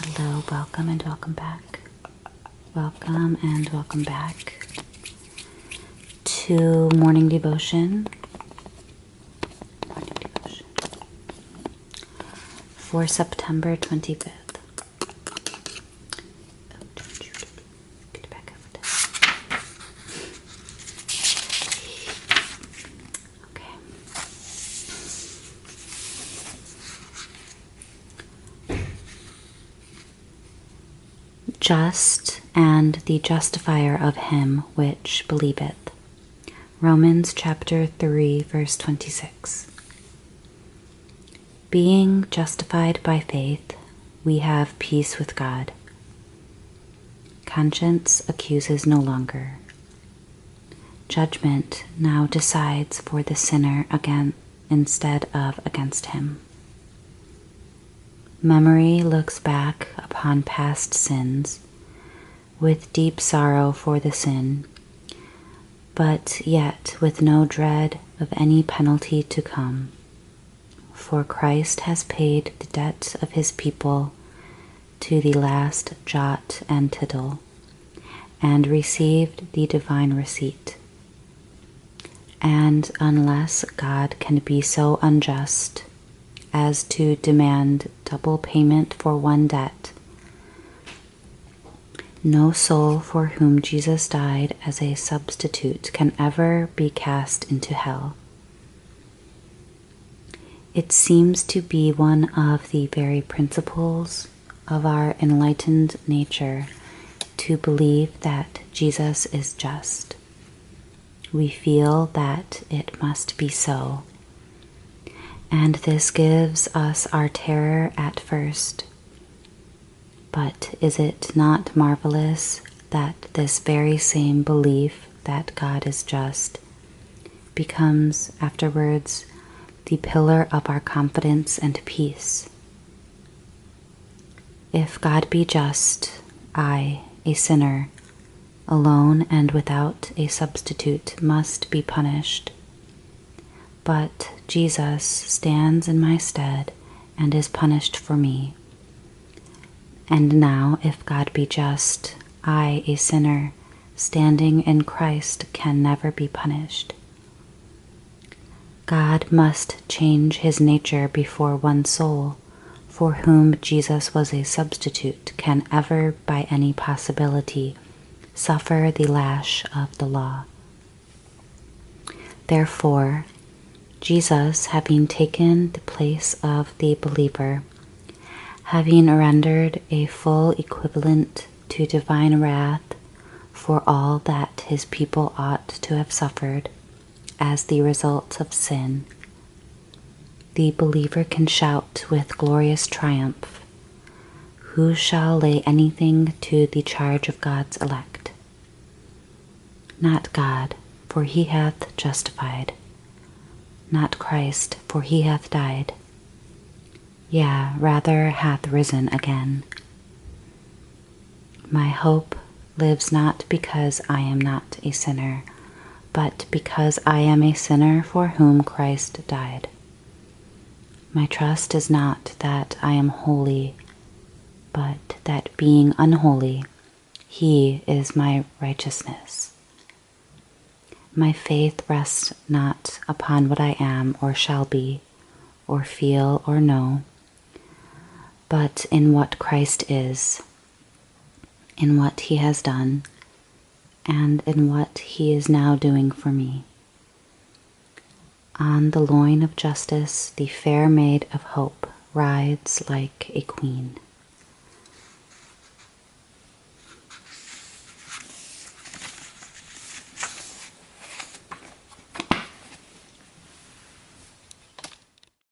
Hello, welcome and welcome back. Welcome and welcome back to Morning Devotion. For September 25th. Get back over this. Okay. Just and the justifier of him which believeth. Romans chapter 3, verse 26. Being justified by faith, we have peace with God. Conscience accuses no longer. Judgment now decides for the sinner instead of against him. Memory looks back upon past sins with deep sorrow for the sin, but yet with no dread of any penalty to come. For Christ has paid the debt of his people to the last jot and tittle, and received the divine receipt. And unless God can be so unjust as to demand double payment for one debt, no soul for whom Jesus died as a substitute can ever be cast into hell. It seems to be one of the very principles of our enlightened nature to believe that Jesus is just. We feel that it must be so, and this gives us our terror at first. But is it not marvelous that this very same belief that God is just becomes afterwards the pillar of our confidence and peace? If God be just, I, a sinner, alone and without a substitute, must be punished. But Jesus stands in my stead and is punished for me. And now, if God be just, I, a sinner, standing in Christ, can never be punished. God must change his nature before one soul, for whom Jesus was a substitute, can ever by any possibility suffer the lash of the law. Therefore, Jesus, having taken the place of the believer, having rendered a full equivalent to divine wrath for all that his people ought to have suffered as the result of sin, the believer can shout with glorious triumph, "Who shall lay anything to the charge of God's elect? Not God, for he hath justified. Not Christ, for he hath died. Yea, rather hath risen again. My hope lives not because I am not a sinner, but because I am a sinner for whom Christ died. My trust is not that I am holy, but that being unholy, he is my righteousness. My faith rests not upon what I am or shall be, or feel or know, but in what Christ is, in what he has done, and in what he is now doing for me. On the loin of justice, the fair maid of hope rides like a queen.